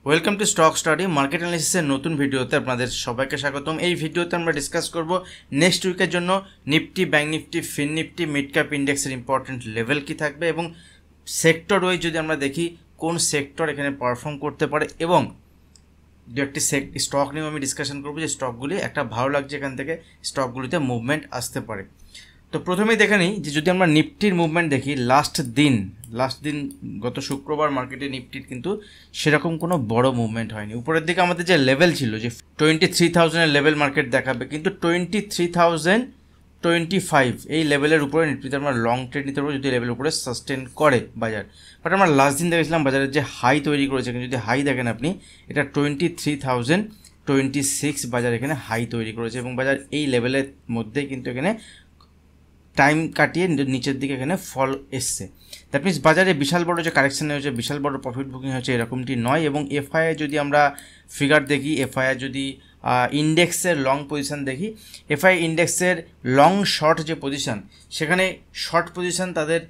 Welcome to stock study market অ্যানালিসিসের নতুন ভিডিওতে আপনাদের সবাইকে স্বাগতম। এই ভিডিওতে আমরা ডিসকাস করব নেক্সট উইকের জন্য Nifty, bank Nifty, fin Nifty, mid cap ইন্ডেক্সের ইম্পর্টেন্ট লেভেল কী থাকবে এবং সেক্টর ওয়াইজ যদি আমরা দেখি কোন সেক্টর এখানে পারফর্ম করতে পারে এবং দু একটি স্টক নিয়েও আমি ডিসকাশন করবো যে স্টকগুলি একটা ভালো লাগছে এখান থেকে স্টকগুলিতে মুভমেন্ট আসতে পারে। তো প্রথমেই দেখে নিই যে যদি আমরা নিফটির মুভমেন্ট দেখি লাস্ট দিন গত শুক্রবার মার্কেটে নিফটির কিন্তু সেরকম কোনো বড় মুভমেন্ট হয়নি। উপরের দিকে আমাদের যে লেভেল ছিল যে 23,000-এর লেভেল মার্কেট দেখাবে, কিন্তু 23,025 এই লেভেলের উপরে নিফটিতে আমরা লং ট্রেড নিতে পারবো যদি লেভেলের উপরে সাস্টেন করে বাজার। বাট আমরা লাস্ট দিন দেখেছিলাম বাজারের যে হাই তৈরি করেছে, কিন্তু যদি হাই দেখেন আপনি, এটা 23,026 বাজার এখানে হাই তৈরি করেছে এবং বাজার এই লেভেলের মধ্যে কিন্তু এখানে টাইম কাটিয়ে নিচের দিকে এখানে ফল এসছে। দ্যাট মিনস বাজারে বিশাল বড় যে কারেকশান হয়েছে, বিশাল বড় প্রফিট বুকিং হয়েছে এরকমটি নয়। এবং এফআইআই যদি আমরা ফিগার দেখি, এফআইআই যদি ইন্ডেক্সের লং পজিশান দেখি, এফআই ইন্ডেক্সের লং শর্ট যে পজিশান, সেখানে শর্ট পজিশান তাদের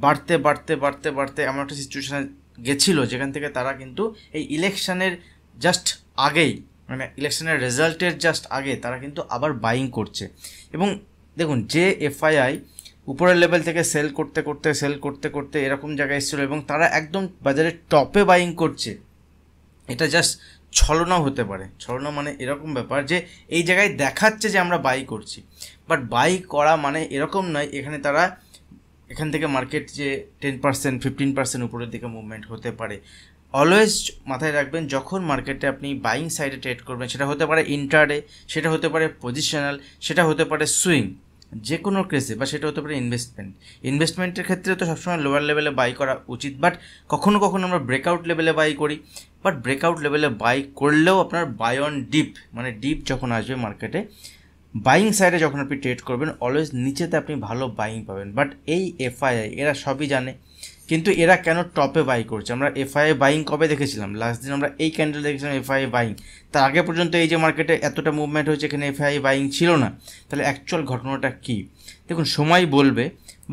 বাড়তে বাড়তে বাড়তে বাড়তে এমন একটা সিচুয়েশানে গেছিলো যেখান থেকে তারা কিন্তু এই ইলেকশানের জাস্ট আগেই, মানে ইলেকশানের রেজাল্টের জাস্ট আগে তারা কিন্তু আবার বাইং করছে। এবং দেখুন যে এফআইআই উপরের লেভেল থেকে সেল করতে করতে এরকম জায়গায় এসেছিলো এবং তারা একদম বাজারের টপে বাইং করছে, এটা জাস্ট ছলনাও হতে পারে। ছলনা মানে এরকম ব্যাপার যে এই জায়গায় দেখাচ্ছে যে আমরা বাই করছি, বাট বাই করা মানে এরকম নয় এখানে তারা এখান থেকে মার্কেট যে 10%, 15% উপরের দিকে মুভমেন্ট হতে পারে। অলওয়েজ মাথায় রাখবেন যখন মার্কেটে আপনি বাইং সাইডে ট্রেড করবেন, সেটা হতে পারে ইন্ট্রাডে, সেটা হতে পারে পজিশনাল, সেটা হতে পারে সুইং, যে কোনো কেসে, বা সেটা হতে পারে ইনভেস্টমেন্টের ক্ষেত্রে তো সবসময় লোয়ার লেভেলে বাই করা উচিত। বাট কখনো কখনো আমরা ব্রেকআউট লেভেলে বাই করি, বাট ব্রেকআউট লেভেলে বাই করলেও আপনার বাই অন ডিপ, মানে ডিপ যখন আসবে মার্কেটে, বাইং সাইডে যখন আপনি ট্রেড করবেন অলওয়েজ নিচেতে আপনি ভালো বাইং পাবেন। বাট এই এফআইআই এরা সবই জানে, কিন্তু এরা কেন টপে বাই করছে? আমরা এফআইআই বাইং কবে দেখেছিলাম? লাস্ট দিন আমরা এই ক্যান্ডেল দেখেছিলাম এফআইআই বাইং। তার আগে পর্যন্ত এই যে মার্কেটে এতটা মুভমেন্ট হয়েছে, এখানে এফআইআই বাইং ছিল না। তাহলে অ্যাকচুয়াল ঘটনাটা কী? দেখুন সময় বলবে,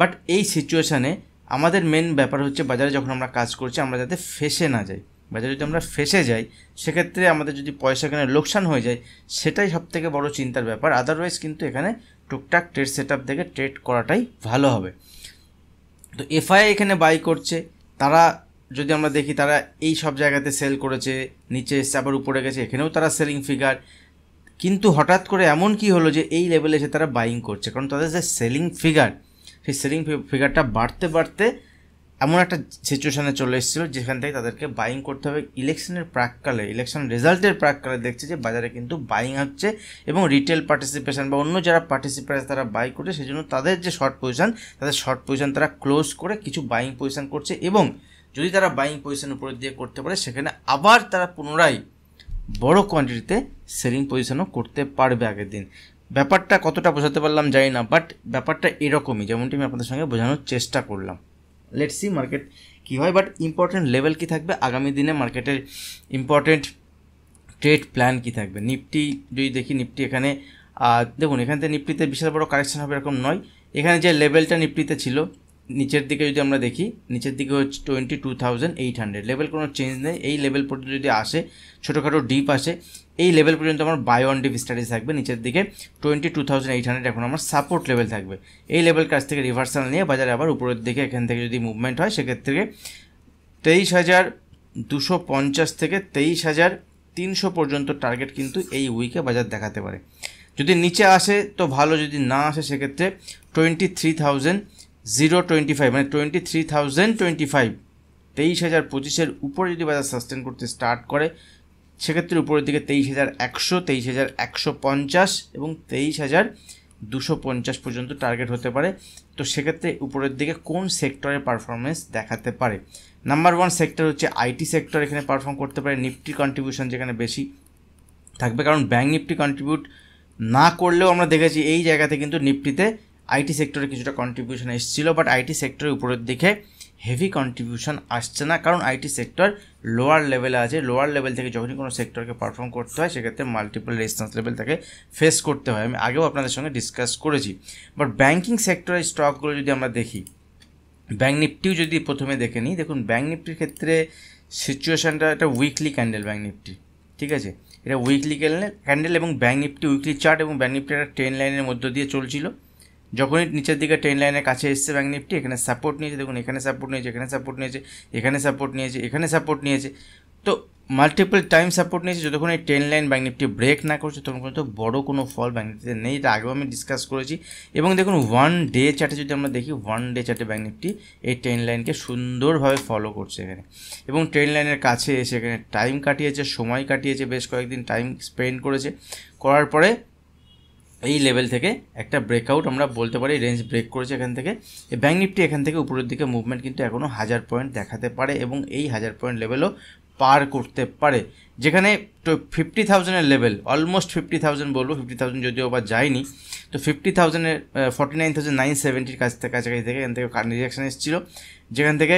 বাট এই সিচুয়েশানে আমাদের মেন ব্যাপার হচ্ছে বাজারে যখন আমরা কাজ করছি আমরা যাতে ফেসে না যাই। বাজারে যদি আমরা ফেসে যাই সেক্ষেত্রে আমাদের যদি পয়সা এখানে লোকসান হয়ে যায়, সেটাই সবথেকে বড় চিন্তার ব্যাপার। আদারওয়াইজ কিন্তু এখানে টুকটাক ট্রেড সেট আপ থেকে ট্রেড করাটাই ভালো হবে। তো এফআইআই এখানে বাই করছে, তারা যদি আমরা দেখি তারা এই সব জায়গাতে সেল করেছে, নিচে এসে আবার উপরে গেছে, এখানেও তারা সেলিং ফিগার। কিন্তু হঠাৎ করে এমন কি হলো যে এই লেভেলে এসে তারা বাইং করছে? কারণ তাদের যে সেলিং ফিগার, সেই সেলিং ফিগারটা বাড়তে বাড়তে এমন একটা সিচুয়েশানে চলে এসেছিলো যেখান থেকে তাদেরকে বাইং করতে হবে। ইলেকশনের প্রাককালে, ইলেকশন রেজাল্টের প্রাককালে দেখছে যে বাজারে কিন্তু বাইং হচ্ছে এবং রিটেল পার্টিসিপেশন বা অন্য যারা পার্টিসিপেট তারা বাই করছে, সেই জন্য তাদের যে শর্ট পজিশন তারা ক্লোজ করে কিছু বাইং পজিশন করছে। এবং যদি তারা বাইং পজিশন উপরের দিয়ে করতে পারে, সেখানে আবার তারা পুনরায় বড় কোয়ান্টিটিতে সেলিং পজিশনও করতে পারবে আগের দিন। ব্যাপারটা কতটা বোঝাতে পারলাম জানি না, বাট ব্যাপারটা এরকমই যেমনটি আমি আপনাদের সঙ্গে বোঝানোর চেষ্টা করলাম। লেটস সি মার্কেট কী হয়। বাট ইম্পর্টেন্ট লেভেল কী থাকবে আগামী দিনে, মার্কেটের ইম্পর্টেন্ট ট্রেড প্ল্যান কী থাকবে। নিফটি যদি দেখি, নিফটি এখানে দেখুন এখান থেকে নিফটিতে বিশাল বড় কারেকশন হবে এরকম নয়। এখানে যে লেভেলটা নিফটিতে ছিল নিচের দিকে যদি আমরা দেখি, নিচের দিকে হচ্ছে 22,800 লেভেল, কোনো চেঞ্জ নেই। এই লেভেল পর্যন্ত যদি আসে, ছোটোখাটো ডিপ আসে, এই লেভেল পর্যন্ত আমার বাই অন ডিপ স্টাডি থাকবে। নিচের দিকে 22,800 এখন আমার সাপোর্ট লেভেল থাকবে। এই লেভেল কাছ থেকে রিভার্সাল নিয়ে বাজারে আবার উপরের দিকে এখান থেকে যদি মুভমেন্ট হয়, সেক্ষেত্রে 23,250 থেকে 23,300 পর্যন্ত টার্গেট কিন্তু এই উইকে বাজার দেখাতে পারে। যদি নিচে আসে তো ভালো, যদি না আসে সেক্ষেত্রে 23,025 মানে 23,025, 23,025 উপরে যদি বাজার সাস্টেন করতে স্টার্ট করে, সেক্ষেত্রে উপরের দিকে 23,100, 23,150 এবং 23,250 পর্যন্ত টার্গেট হতে পারে। তো সেক্ষেত্রে উপরের দিকে কোন সেক্টরের পারফরমেন্স দেখাতে পারে? নাম্বার 1 সেক্টর হচ্ছে আইটি সেক্টর, এখানে পারফর্ম করতে পারে। নিফটির কন্ট্রিবিউশন যেখানে বেশি থাকবে, কারণ ব্যাঙ্ক নিফটি কন্ট্রিবিউট না করলেও আমরা দেখেছি এই জায়গাতে কিন্তু নিফটিতে আইটি সেক্টরে কিছুটা কন্ট্রিবিউশন এসেছিলো, বাট আইটি সেক্টরের উপরের দিকে হেভি কন্ট্রিবিউশন আসছে না, কারণ আইটি সেক্টর লোয়ার লেভেলে আছে। লোয়ার লেভেল থেকে যখনই কোনো সেক্টরকে পারফর্ম করতে হয়, সেক্ষেত্রে মাল্টিপল রেজিস্ট্যান্স লেভেল থেকে ফেস করতে হয়। আমি আগেও আপনাদের সঙ্গে ডিসকাস করেছি। বাট ব্যাঙ্কিং সেক্টরের স্টকগুলো যদি আমরা দেখি, ব্যাঙ্ক নিফটিও যদি প্রথমে দেখে নিই, দেখুন ব্যাঙ্ক নিফটির ক্ষেত্রে সিচুয়েশানটা একটা উইকলি ক্যান্ডেল ব্যাঙ্ক নিফটি, ঠিক আছে, এটা উইকলি ক্যান্ডেল এবং ব্যাঙ্ক নিফটি উইকলি চার্ট এবং ব্যাঙ্ক নিফটি একটা ট্রেন লাইনের মধ্য দিয়ে চলছিল। যখনই নিচের দিকে ট্রেন লাইনের কাছে এসছে ব্যাঙ্ক নিফটি, এখানে সাপোর্ট নিয়েছে, দেখুন এখানে সাপোর্ট নিয়েছে, এখানে সাপোর্ট নিয়েছে, এখানে সাপোর্ট নিয়েছে, এখানে সাপোর্ট নিয়েছে, তো মাল্টিপল টাইম সাপোর্ট নিয়েছে। যতক্ষণ এই trend line bank nifty break না করছে তখন পর্যন্ত বড় কোনো ফল ব্যাঙ্ক নিফটিতে নেই, এটা আগেও আমি ডিসকাস করেছি। এবং দেখুন ওয়ান ডে চার্টে যদি আমরা দেখি, ওয়ান ডে চার্টে ব্যাঙ্ক নিফটি এই ট্রেন লাইনকে সুন্দরভাবে ফলো করছে এখানে, এবং ট্রেন লাইনের কাছে এসে এখানে টাইম কাটিয়েছে, সময় কাটিয়েছে, বেশ কয়েকদিন টাইম স্পেন্ড করেছে, করার পরে এই লেভেল থেকে একটা ব্রেকআউট আমরা বলতে পারি, রেঞ্জ ব্রেক করেছে এখান থেকে। এই ব্যাঙ্ক নিফটি এখান থেকে উপরের দিকে মুভমেন্ট কিন্তু এখনও 1000 পয়েন্ট দেখাতে পারে এবং এই 1000 পয়েন্ট লেভেলও পার করতে পারে, যেখানে 50,000-এর লেভেল, অলমোস্ট 50,000 বলবো, 50,000 যদিও বা যায়নি, তো 50,000-এর 49,970-র কাছাকাছি থেকে এখান থেকে রিজেকশন এসেছিলো, যেখান থেকে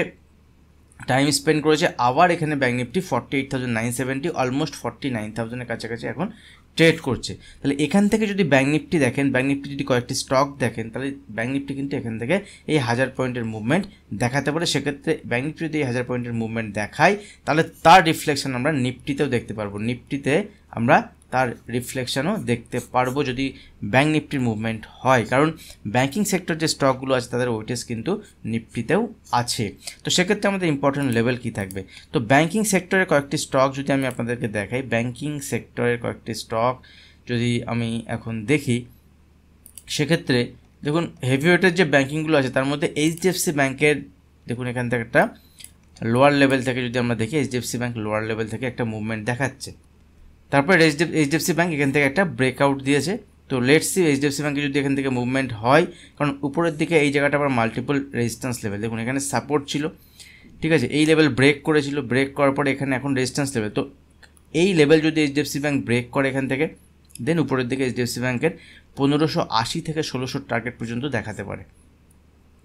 টাইম স্পেন্ড করেছে। আবার এখানে ব্যাঙ্ক নিফটি 48,970, অলমোস্ট 49,000-এর কাছাকাছি এখন ট্রেড করছে। তাহলে এখান থেকে যদি ব্যাঙ্ক নিফটি দেখেন, ব্যাঙ্ক নিফটি যদি কয়েকটি স্টক দেখেন, তাহলে ব্যাঙ্ক নিফটি কিন্তু এখান থেকে এই 1000 পয়েন্টের মুভমেন্ট দেখাতে পারে। সেক্ষেত্রে ব্যাঙ্ক নিফটি যদি এই 1000 পয়েন্টের মুভমেন্ট দেখায়, তাহলে তার রিফ্লেকশন আমরা নিফটিতেও দেখতে পারবো, নিফটিতে আমরা তার রিফ্লেকশনও দেখতে পারবো যদি ব্যাঙ্ক নিফটির মুভমেন্ট হয়, কারণ ব্যাঙ্কিং সেক্টর যে স্টকগুলো আছে তাদের ওয়েটেজ কিন্তু নিফটিতেও আছে। তো সেক্ষেত্রে আমাদের ইম্পর্টেন্ট লেভেল কী থাকবে, তো ব্যাঙ্কিং সেক্টরের কয়েকটি স্টক যদি আমি আপনাদেরকে দেখাই, ব্যাঙ্কিং সেক্টরের কয়েকটি স্টক যদি আমি এখন দেখি, সেক্ষেত্রে দেখুন হেভিওয়েটের যে ব্যাঙ্কিংগুলো আছে তার মধ্যে এইচডিএফসি ব্যাঙ্কের, দেখুন এখান থেকে একটা লোয়ার লেভেল থেকে যদি আমরা দেখি, এইচডিএফসি ব্যাঙ্ক লোয়ার লেভেল থেকে একটা মুভমেন্ট দেখাচ্ছে, তারপরে এইচডিএফসি ব্যাঙ্ক এখান থেকে একটা ব্রেকআউট দিয়েছে। তো লেটস সি এইচডিএফসি ব্যাঙ্কে যদি এখান থেকে মুভমেন্ট হয়, কারণ উপরের দিকে এই জায়গাটা আবার মাল্টিপল রেজিস্ট্যান্স লেভেল, দেখুন এখানে সাপোর্ট ছিল, ঠিক আছে, এই লেভেল ব্রেক করেছিল, ব্রেক করার পরে এখানে এখন রেজিস্ট্যান্স লেভেল, তো এই লেভেল যদি এইচডিএফসি ব্যাঙ্ক ব্রেক করে এখান থেকে, দেন উপরের দিকে এইচডিএফসি ব্যাঙ্কের 1580 থেকে 1600 টার্গেট পর্যন্ত দেখাতে পারে।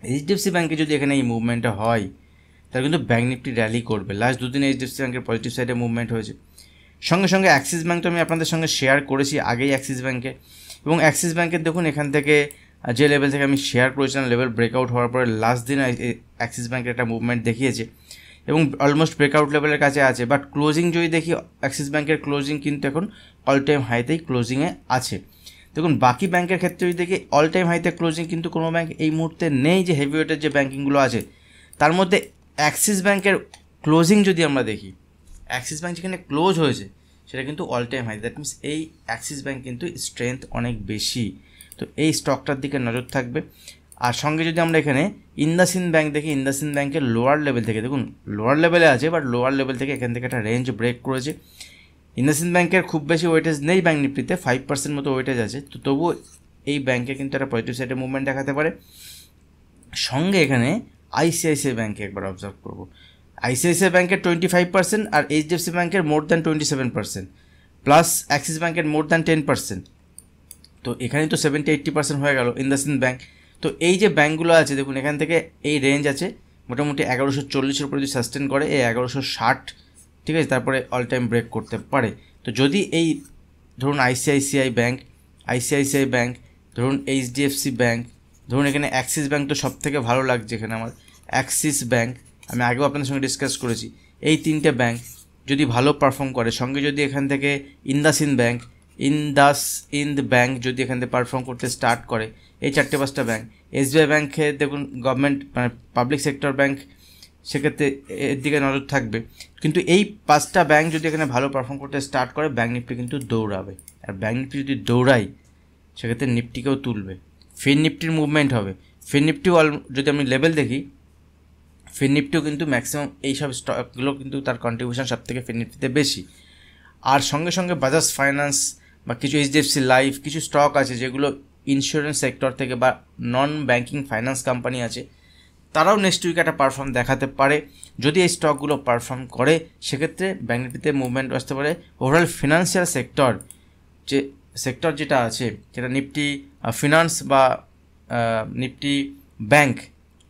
এইচডিএফসি ব্যাঙ্কে যদি এখানে এই মুভমেন্টটা হয়, তাহলে কিন্তু ব্যাঙ্ক নিফটি র্যালি করবে। লাস্ট দুদিন এইচডিএফসি ব্যাঙ্কের পজিটিভ সাইডে মুভমেন্ট হয়েছে। সঙ্গে সঙ্গে অ্যাক্সিস ব্যাঙ্ক তো আমি আপনাদের সঙ্গে শেয়ার করেছি আগেই অ্যাক্সিস ব্যাঙ্কে, এবং অ্যাক্সিস ব্যাঙ্কের দেখুন এখান থেকে যে লেভেল থেকে আমি শেয়ার করেছিলাম, লেভেল ব্রেকআউট হওয়ার পরে লাস্ট দিন অ্যাক্সিস ব্যাঙ্কের একটা মুভমেন্ট দেখিয়েছে এবং অলমোস্ট ব্রেকআউট লেভেলের কাছে আছে, বাট ক্লোজিং যদি দেখি অ্যাক্সিস ব্যাঙ্কের ক্লোজিং কিন্তু এখন অল টাইম হাইতেই ক্লোজিংয়ে আছে। দেখুন বাকি ব্যাঙ্কের ক্ষেত্রে যদি দেখি অল টাইম হাইতে ক্লোজিং কিন্তু কোনো ব্যাঙ্ক এই মুহূর্তে নেই, যে হেভিওয়েটের যে ব্যাঙ্কিংগুলো আছে তার মধ্যে অ্যাক্সিস ব্যাঙ্কের ক্লোজিং যদি আমরা দেখি, অ্যাক্সিস ব্যাঙ্ক যেখানে ক্লোজ হয়েছে সেটা কিন্তু all time high, that means এই অ্যাক্সিস ব্যাঙ্ক কিন্তু স্ট্রেংথ অনেক বেশি, তো এই স্টকটার দিকে নজর থাকবে। আর সঙ্গে যদি আমরা এখানে ইন্দাসিন ব্যাঙ্ক দেখি, ইন্দাসিন ব্যাঙ্কের লোয়ার লেভেল থেকে, দেখুন লোয়ার লেভেলে আছে, বাট লোয়ার লেভেল থেকে এখান থেকে একটা রেঞ্জ ব্রেক করেছে। ইন্দাসিন ব্যাঙ্কের খুব বেশি ওয়েটেজ নেই ব্যাঙ্ক নিফটিতে, 5% মতো ওয়েটেজ আছে, তো তবুও এই ব্যাঙ্কে কিন্তু একটা পজিটিভ সাইডে মুভমেন্ট দেখাতে পারে। সঙ্গে এখানে আইসিআইসিআই ব্যাঙ্কে একবার অবজার্ভ করবো, আইসিআইসিআই ব্যাঙ্কের 25% আর এইচডিএফসি ব্যাঙ্কের মোর দ্যান 27%, প্লাস অ্যাক্সিস ব্যাঙ্কের মোর দ্যান 10%, তো এখানে তো 70-80% হয়ে গেল ইন্দাসিন ব্যাঙ্ক। তো এই যে ব্যাঙ্কগুলো আছে দেখুন এখান থেকে এই রেঞ্জ আছে মোটামুটি 1140-এর উপরে যদি সাস্টেন করে, এই 1160, ঠিক আছে, তারপরে অল টাইম ব্রেক করতে পারে। তো যদি এই ধরুন আইসিআইসিআই ব্যাঙ্ক, ধরুন এইচডিএফসি ব্যাঙ্ক, ধরুন এখানে অ্যাক্সিস ব্যাঙ্ক তো সব থেকে ভালো লাগছে এখানে আমার, অ্যাক্সিস ব্যাঙ্ক আমি আগেও আপনাদের সঙ্গে ডিসকাস করেছি, এই তিনটে ব্যাঙ্ক যদি ভালো পারফর্ম করে, সঙ্গে যদি এখান থেকে ইন্দাসিন ব্যাঙ্ক যদি এখান থেকে পারফর্ম করতে স্টার্ট করে, এই 4-5টা ব্যাঙ্ক, এসবিআই ব্যাঙ্কে দেখুন গভর্নমেন্ট মানে পাবলিক সেক্টর ব্যাঙ্ক, সেক্ষেত্রে এর দিকে নজর থাকবে। কিন্তু এই 5টা ব্যাঙ্ক যদি এখানে ভালো পারফর্ম করতে স্টার্ট করে, ব্যাঙ্ক নিফটি কিন্তু দৌড়াবে, আর ব্যাঙ্ক নিফটি যদি দৌড়ায় সেক্ষেত্রে নিফটিকেও তুলবে, ফিন নিফটির মুভমেন্ট হবে। ফিন নিফটিও যদি আমি লেভেল দেখি, ফিন নিফটিও কিন্তু ম্যাক্সিমাম এইসব স্টকগুলো কিন্তু তার কন্ট্রিবিউশন সব থেকে ফিন নিফটিতে বেশি। আর সঙ্গে সঙ্গে বাজাজ ফাইন্যান্স বা কিছু এইচডিএফসি লাইফ, কিছু স্টক আছে যেগুলো ইন্স্যুরেন্স সেক্টর থেকে বা নন ব্যাঙ্কিং ফাইন্যান্স কোম্পানি আছে, তারাও নেক্সট উইকে একটা পারফর্ম দেখাতে পারে। যদি এই স্টকগুলো পারফর্ম করে সেক্ষেত্রে ব্যাঙ্ক নিফটিতে মুভমেন্ট আসতে পারে। ওভারঅল ফিনান্সিয়াল সেক্টর যেটা আছে, যেটা নিফটি ফিনান্স বা নিফটি ব্যাঙ্ক,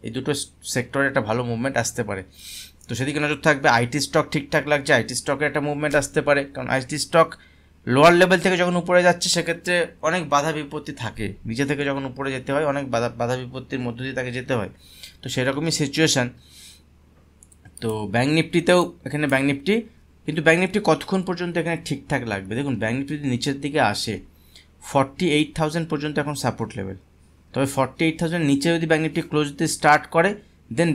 এই দুটো সেক্টরে একটা ভালো মুভমেন্ট আসতে পারে, তো সেদিকে নজর থাকবে। আইটি স্টক ঠিকঠাক লাগছে, আইটি স্টকের একটা মুভমেন্ট আসতে পারে, কারণ আইটি স্টক লোয়ার লেভেল থেকে যখন উপরে যাচ্ছে সেক্ষেত্রে অনেক বাধা বিপত্তি থাকে, নিচে থেকে যখন উপরে যেতে হয় অনেক বাধা বিপত্তির মধ্য দিয়ে তাকে যেতে হয়, তো সেরকমই সিচুয়েশান। তো ব্যাঙ্ক নিফটিতেও এখানে ব্যাঙ্ক নিফটি, কিন্তু ব্যাঙ্ক নিফটি কতক্ষণ পর্যন্ত এখানে ঠিকঠাক লাগবে? দেখুন ব্যাঙ্ক নিফটি যদি নিচের দিকে আসে 48,000 পর্যন্ত এখন সাপোর্ট লেভেল, তবে 48,000 নিচে যদি ব্যাঙ্ক নিফটি ক্লোজ দিতে স্টার্ট করে দেন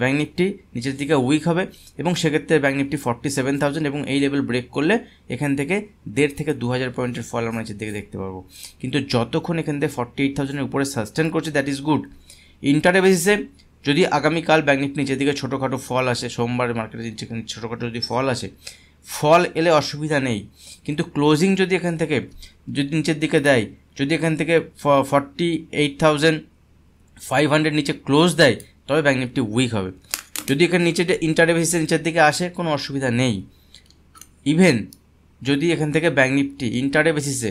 ব্যাঙ্ক নিফটি নিচের দিকে উইক হবে এবং সেক্ষেত্রে ব্যাঙ্ক নিফটি 47,000 এবং এই লেভেল ব্রেক করলে এখান থেকে 1,500 থেকে 2,000 পয়েন্টের ফল আমরা নিচের দিকে দেখতে পারবো। কিন্তু যতক্ষণ এখান থেকে 48,000-এর উপরে সাস্টেন করছে দ্যাট ইজ গুড। ইন্টারডে বেসিসে যদি আগামীকাল ব্যাঙ্ক নিফটি নিচের দিকে ছোটোখাটো ফল আসে, সোমবার মার্কেটে যেখানে ছোটোখাটো যদি ফল আসে, ফল এলে অসুবিধা নেই, কিন্তু ক্লোজিং যদি এখান থেকে যদি নিচের দিকে দেয়, যদি এখান থেকে 48,500 নিচে ক্লোজ দেয় তবে ব্যাঙ্ক নিফটি উইক হবে। যদি এখানে নিচে ইন্টারডে বেসিসে নিচের দিকে আসে কোনো অসুবিধা নেই। ইভেন যদি এখান থেকে ব্যাঙ্ক নিফটি ইন্টারডে বেসিসে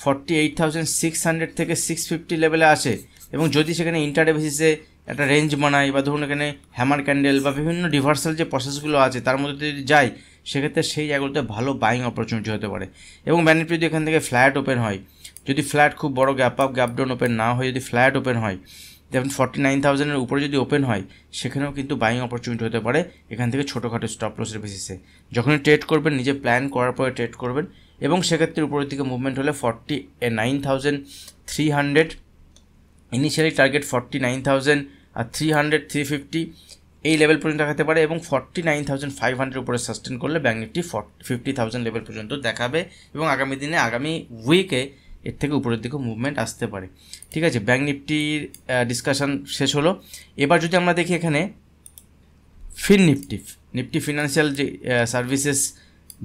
48,600 থেকে 650 লেভেলে আসে এবং যদি সেখানে ইন্টারডে বেসিসে একটা রেঞ্জ বানায় বা ধরুন এখানে হ্যামার ক্যান্ডেল বা বিভিন্ন রিভার্সাল যে প্রসেসগুলো আছে তার মধ্যে যদি যায়, সেক্ষেত্রে সেই জায়গাগুলোতে ভালো বাইং অপরচুনিটি হতে পারে। এবং ব্যাঙ্ক নিফটি যদি এখান থেকে ফ্ল্যাট ওপেন হয়, যদি ফ্ল্যাট খুব বড় gap up gap down open না হয়, যদি ফ্ল্যাট ওপেন হয়, যেমন 49,000-এর উপরে যদি ওপেন হয়, সেখানেও কিন্তু বাইং অপরচুনিটি হতে পারে এখান থেকে ছোটোখাটো স্টপ লসের বেসিসে। যখনই ট্রেড করবেন নিজে প্ল্যান করার পরে ট্রেড করবেন এবং সেক্ষেত্রে উপরের দিকে মুভমেন্ট হলে 49,300 ইনিশিয়ালি টার্গেট 49,300 350 এই লেভেল পর্যন্ত দেখাতে পারে এবং 49,500 উপরে সাস্টেন করলে ব্যাঙ্ক নিফটি 50,000 লেভেল পর্যন্ত দেখাবে এবং আগামী দিনে আগামী উইকে এর থেকে উপরের দিকে মুভমেন্ট আসতে পারে। ঠিক আছে, ব্যাঙ্ক নিফটির ডিসকাশন শেষ হলো। এবার যদি আমরা দেখি এখানে নিফটি ফিনান্সিয়াল যে সার্ভিসেস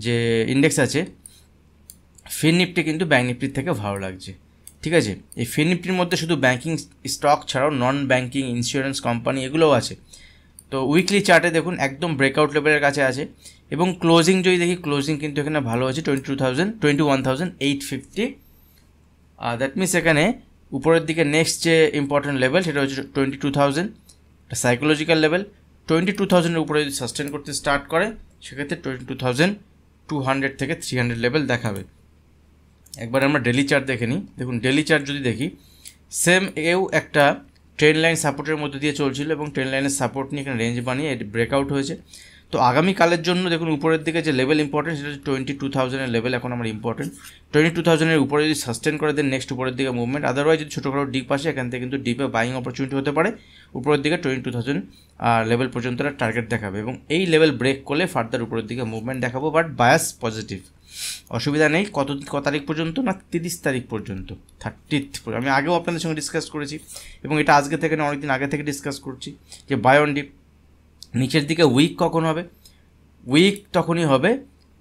যে ইন্ডেক্স আছে, নিফটি কিন্তু ব্যাঙ্ক নিফটির থেকে ভালো লাগছে। ঠিক আছে, এই নিফটির মধ্যে শুধু ব্যাঙ্কিং স্টক ছাড়াও নন ব্যাঙ্কিং ইন্স্যুরেন্স কোম্পানি এগুলোও আছে। তো উইকলি চার্টে দেখুন একদম ব্রেকআউট লেভেলের কাছে আছে এবং ক্লোজিং যদি দেখি ক্লোজিং কিন্তু এখানে ভালো আছে 21,850। দ্যাট মিনস এখানে উপরের দিকে নেক্সট যে ইম্পর্টেন্ট লেভেল সেটা হচ্ছে 22,000, সাইকোলজিক্যাল লেভেল। 22,000-এর উপরে যদি সাস্টেন করতে স্টার্ট করে সেক্ষেত্রে 22,200 থেকে 300 লেভেল দেখাবে। একবার আমরা ডেলি চার্ট দেখে নিই। দেখুন ডেলি চার্ট যদি দেখি সেম এও একটা ট্রেন লাইন সাপোর্টের মধ্যে দিয়ে চলছিল এবং ট্রেন লাইনের সাপোর্ট নিয়ে এখানে রেঞ্জ বানিয়ে ব্রেকআউট হয়েছে। তো আগামীকালের জন্য দেখুন উপরের দিকে যে লেভেল ইম্পর্টেন্ট সেটা হচ্ছে 22,000-এর লেভেল এখন আমার ইম্পর্টেন্ট। 22,000-এর উপরে যদি সাস্টেন করে দেন নেক্সট উপরের দিকে মুভমেন্ট, আদারওয়াইজ যদি ছোটোখাটো ডিপ আসে এখান থেকে কিন্তু ডিপে বাইং অপরচুনিটি হতে পারে। উপরের দিকে 22,000 লেভেল পর্যন্ত টার্গেট দেখাবে এবং এই লেভেল ব্রেক করলে ফার্দার উপরের দিকে মুভমেন্ট দেখাবো, বাট বায়াস পজিটিভ, অসুবিধা নেই। কত তারিখ পর্যন্ত না 30 তারিখ পর্যন্ত, 30th। আমি আগেও আপনাদের সঙ্গে ডিসকাস করেছি এবং এটা আজকে থেকে না অনেকদিন আগে থেকে ডিসকাস করছি যে বাই অন ডিপ নিচের দিকে উইক কখন হবে? উইক তখনই হবে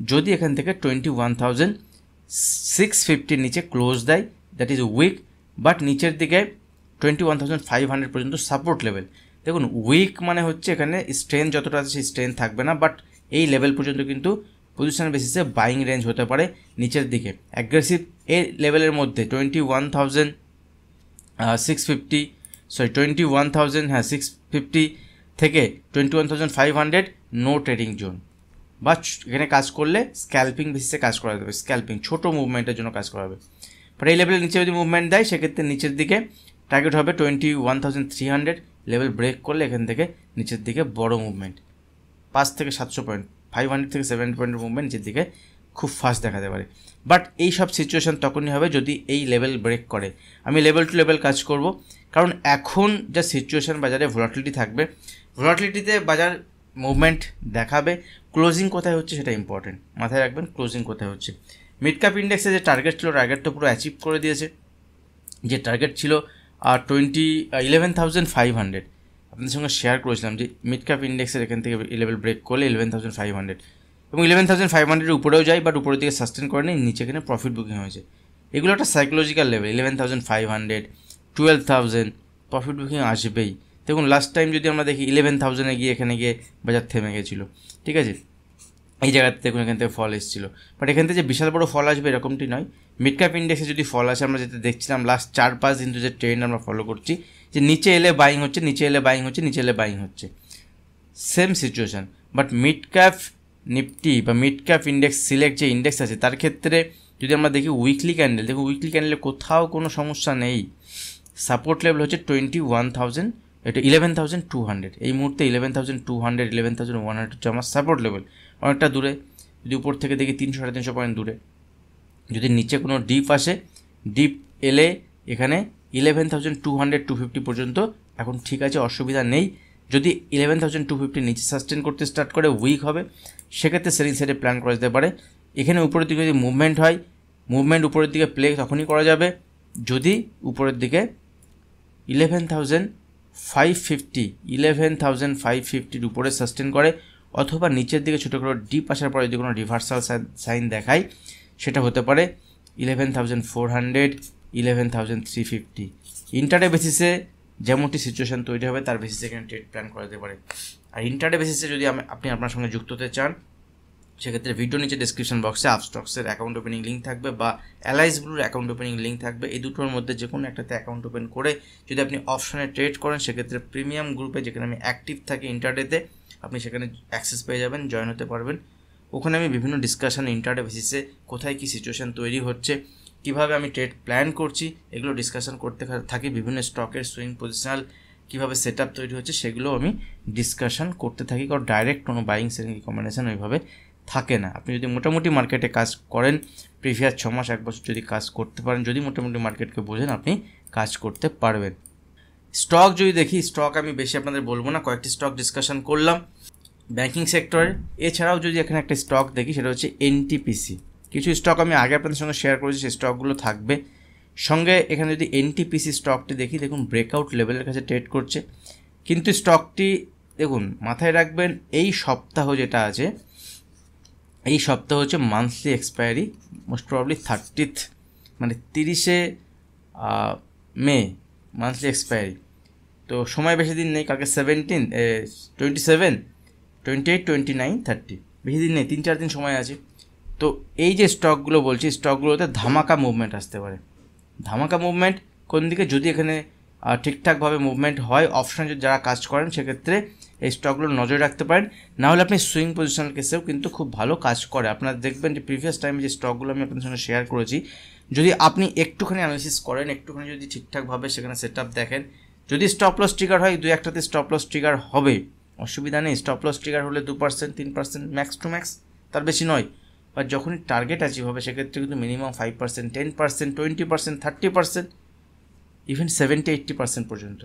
যদি এখান থেকে 21,650 নিচে ক্লোজ দেয়, দ্যাট ইজ উইক। বাট নিচের দিকে 21,500 পর্যন্ত সাপোর্ট লেভেল। দেখুন উইক মানে হচ্ছে এখানে স্ট্রেংথ যতটা আছে সেই স্ট্রেংথ থাকবে না, বাট এই লেভেল পর্যন্ত কিন্তু পজিশনের বেসিসে বাইং রেঞ্জ হতে পারে নিচের দিকে অ্যাগ্রেসিভ। এই লেভেলের মধ্যে 21,650 থেকে 21,500 নো ট্রেডিং জোন, বা এখানে কাজ করলে স্ক্যাল্পিং বেসিসে কাজ করা যাবে, স্ক্যাল্পিং ছোটো মুভমেন্টের জন্য কাজ করা হবে। বাট এই লেভেলের নিচে যদি মুভমেন্ট দেয় সেক্ষেত্রে নিচের দিকে টার্গেট হবে 21,300 লেভেল ব্রেক করলে এখান থেকে নিচের দিকে বড় মুভমেন্ট 5 থেকে 700 পয়েন্ট, 500 থেকে 700 পয়েন্টের মুভমেন্ট নিচের দিকে খুব ফাস্ট দেখাতে পারে। বাট এই সব সিচুয়েশান তখনই হবে যদি এই লেভেল ব্রেক করে। আমি লেভেল টু লেভেল কাজ করব, কারণ এখন যা সিচুয়েশান বাজারে ভোলাটিলিটি থাকবে, ভোলাটিলিটিতে বাজার মুভমেন্ট দেখাবে। ক্লোজিং কোথায় হচ্ছে সেটা ইম্পর্টেন্ট, মাথায় রাখবেন ক্লোজিং কোথায় হচ্ছে। মিড ক্যাপ ইন্ডেক্সে যে টার্গেট ছিল টার্গেট তো পুরো অ্যাচিভ করে দিয়েছে। যে টার্গেট ছিল 11,500 আপনাদের সঙ্গে শেয়ার করেছিলাম যে মিড ক্যাপ ইন্ডেক্সের এখান থেকে এই লেভেল ব্রেক করলে 11,500 এবং 11,500-এর উপরেও যায়, বাট উপরের দিকে সাস্টেন করে নেই, নিচে এখানে প্রফিট বুকিং হয়েছে। এগুলো একটা সাইকোলজিক্যাল লেভেল। 11,500, 12,000 প্রফিট বুকিং আসবেই। দেখুন লাস্ট টাইম যদি আমরা দেখি 11,000-এ গিয়ে এখানে গিয়ে বাজার থেমে গেছিলো। ঠিক আছে, এই জায়গাতে দেখুন এখান থেকে ফল এসেছিলো, বাট এখান থেকে যে বিশাল বড় ফল আসবে এরকমটি নয়। মিড ক্যাপ ইন্ডেক্সে যদি ফল আসে, আমরা যেটা দেখছিলাম লাস্ট 4-5 দিন যে ট্রেন্ড আমরা ফলো করছি, যে নিচে এলে বাইং হচ্ছে, নিচে এলে বাইং হচ্ছে, নিচে এলে বাইং হচ্ছে, same situation. But mid cap Nifty বা মিড ক্যাপ ইন্ডেক্স সিলেক্ট যে ইন্ডেক্স আছে তার ক্ষেত্রে যদি আমরা দেখি উইকলি ক্যান্ডেল, দেখুন উইকলি ক্যান্ডেলে কোথাও কোনো সমস্যা নেই। সাপোর্ট লেভেল হচ্ছে 21,000 এটা 11,200, এই মুহূর্তে 11,200 11,100 হচ্ছে আমার সাপোর্ট লেভেল, অনেকটা দূরে। যদি উপর থেকে দেখি 300-350 পয়েন্ট দূরে। যদি নিচে কোনো ডিপ আসে, ডিপ এলে এখানে 11,200-250 পর্যন্ত এখন ঠিক আছে, অসুবিধা নেই। যদি 11,250 নিচে সাস্টেন করতে স্টার্ট করে উইক হবে, সেক্ষেত্রে সেলিং সাইডে প্ল্যান করা যেতে পারে। এখানে উপরের দিকে যদি মুভমেন্ট হয়, মুভমেন্ট উপরের দিকে প্লে তখনই করা যাবে যদি উপরের দিকে 11,550 উপরে সাস্টেন করে, অথবা নিচের দিকে ছোটো করে ডিপ আসার পরে যদি কোনো রিভার্সাল সাইন দেখায়, সেটা হতে পারে 11,400 11,350। ইন্টারডে বেসিসে যেমনটি সিচুয়েশান তৈরি হবে তার বেসিসে এখানে ট্রেড প্ল্যান করা যেতে পারে। আর ইন্টারডে বেসিসে যদি আপনি আপনার সঙ্গে যুক্ত হতে চান, সেক্ষেত্রে ভিডিও নিচে ডেসক্রিপশন বক্সে আপস্টক্সের অ্যাকাউন্ট ওপেনিং লিঙ্ক থাকবে বা অ্যালাইস ব্লুর অ্যাকাউন্ট ওপেনিং লিঙ্ক থাকবে। এই দুটোর মধ্যে যে কোনো একটাতে অ্যাকাউন্ট ওপেন করে যদি আপনি অপশনে ট্রেড করেন, সেক্ষেত্রে প্রিমিয়াম গ্রুপে যেখানে আমি অ্যাক্টিভ থাকি ইন্টারডেতে, আপনি সেখানে অ্যাক্সেস পেয়ে যাবেন, জয়েন হতে পারবেন। ওখানে আমি বিভিন্ন ডিসকাশন ইন্টারডে বেসিসে কোথায় কী সিচুয়েশান তৈরি হচ্ছে, কীভাবে আমি ট্রেড প্ল্যান করছি, এগুলো ডিসকাশন করতে থাকি। বিভিন্ন স্টকের সুইং পজিশনাল কীভাবে সেট আপ তৈরি হচ্ছে সেগুলো আমি ডিসকাশন করতে থাকি, কারণ ডাইরেক্ট কোনো বাইং সেলিং রিকমেন্ডেশন ওইভাবে থাকে না। আপনি যদি মোটামুটি মার্কেটে কাজ করেন, প্রিভিয়াস 6 মাস 1 বছর যদি কাজ করতে পারেন, যদি মোটামুটি মার্কেটকে বোঝেন, আপনি কাজ করতে পারবেন। স্টক যদি দেখি, স্টক আমি বেশি আপনাদের বলবো না, কয়েকটি স্টক ডিসকাশন করলাম ব্যাঙ্কিং সেক্টরে। এছাড়াও যদি এখানে একটা স্টক দেখি, সেটা হচ্ছে এনটিপিসি। কিছু স্টক আমি আগে আপনাদের সঙ্গে শেয়ার করেছি, সেই স্টকগুলো থাকবে সঙ্গে। এখানে যদি এনটিপিসি স্টকটি দেখি, দেখুন ব্রেকআউট লেভেলের কাছে ট্রেড করছে, কিন্তু স্টকটি দেখুন মাথায় রাখবেন, এই সপ্তাহ যেটা আছে, এই সপ্তাহ হচ্ছে monthly expiry, most probably 30th মানে 30শে মে মান্থলি এক্সপায়ারি। তো সময় বেশি দিন নেই, কালকে 17, 27, 28, 29, 30, বেশি দিন নেই, 3-4 দিন সময় আছে। তো এই যে স্টকগুলো বলছি, স্টকগুলোতে ধামাকা মুভমেন্ট আসতে পারে। ধামাকা মুভমেন্ট কোন দিকে? যদি এখানে ঠিকঠাকভাবে মুভমেন্ট হয়, অপশানে যারা কাজ করেন সেক্ষেত্রে এই স্টকগুলো নজরে রাখতে পারেন। না হলে আপনি সুইং পজিশনাল কেসেও কিন্তু খুব ভালো কাজ করে। আপনারা দেখবেন যে প্রিভিয়াস টাইমে যে স্টকগুলো আমি আপনাদের সঙ্গে শেয়ার করেছি, যদি আপনি একটুখানি অ্যানালিসিস করেন, একটুখানি যদি ঠিকঠাকভাবে সেখানে সেট আপ দেখেন, যদি স্টপ লস ট্রিগার হয়, 2-1টাতে স্টপ লস ট্রিগার হবে, অসুবিধা নেই। স্টপ লস ট্রিগার হলে 2%, 3% ম্যাক্স টু ম্যাক্স, তার বেশি নয়। বা যখনই টার্গেট অ্যাচিভ হবে, সেক্ষেত্রে কিন্তু মিনিমাম 5%, 10%, 20%, 30%, ইভেন 70-80% পর্যন্ত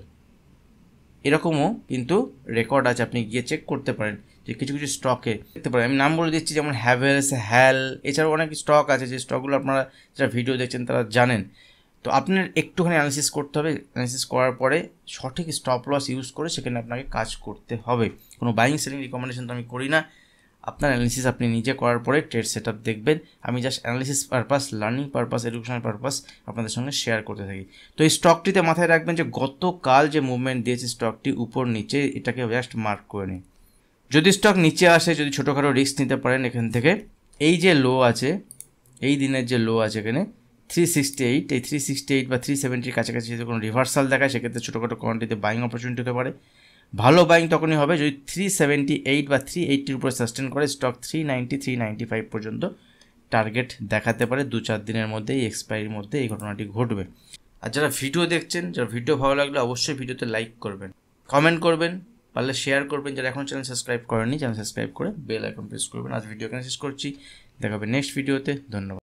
এরকমও কিন্তু রেকর্ড আছে। আপনি গিয়ে চেক করতে পারেন যে কিছু কিছু স্টকে দেখতে পারেন। আমি নাম বলে দিচ্ছি, যেমন হ্যাভেলস, হ্যাল, এছাড়াও অনেক স্টক আছে যে স্টকগুলো আপনারা যারা ভিডিও দেখছেন তারা জানেন। তো আপনার একটুখানি অ্যানালিসিস করতে হবে, অ্যানালিসিস করার পরে সঠিক স্টপ লস ইউজ করে সেখানে আপনাকে কাজ করতে হবে। কোনো বাইং সেলিং রিকমেন্ডেশন তো আমি করি না, আপনার অ্যানালিসিস আপনি নিজে করার পরে ট্রেড সেট আপ দেখবেন। আমি just analysis purpose, learning purpose, educational purpose আপনাদের সঙ্গে শেয়ার করতে থাকি। তো এই স্টকটিতে মাথায় রাখবেন যে গতকাল যে মুভমেন্ট দিয়েছে স্টকটি উপর নিচে, এটাকে জাস্ট মার্ক করে নিন। যদি স্টক নিচে আসে, যদি ছোটোখাটো রিস্ক নিতে পারেন এখান থেকে, এই যে লো আছে, এই দিনের যে লো আছে এখানে 368, এই 368 বা 370 কাছাকাছি যদি কোনো রিভার্সাল দেখায়, সেক্ষেত্রে ছোটোখাটো কোয়ান্টিটিতে বাইং অপরচুনিটি হতে পারে। ভালো বাইং তখনই হবে যদি 378 বা 380-র উপরে সাস্টেন করে স্টক 390, 395 পর্যন্ত টার্গেট দেখাতে পারে। 2-4 দিনের মধ্যে, এই এক্সপায়ারির মধ্যে এই ঘটনাটি ঘটবে। আর যারা ভিডিও দেখছেন, যারা ভিডিও ভালো লাগলে অবশ্যই ভিডিওতে লাইক করবেন, কমেন্ট করবেন, পারলে শেয়ার করবেন। যারা এখন চ্যানেল সাবস্ক্রাইব করেননি, চ্যানেল সাবস্ক্রাইব করে বেল আইকন প্রেস করবেন। আজ ভিডিও এখানে শেষ করছি, দেখা হবে নেক্সট ভিডিওতে। ধন্যবাদ।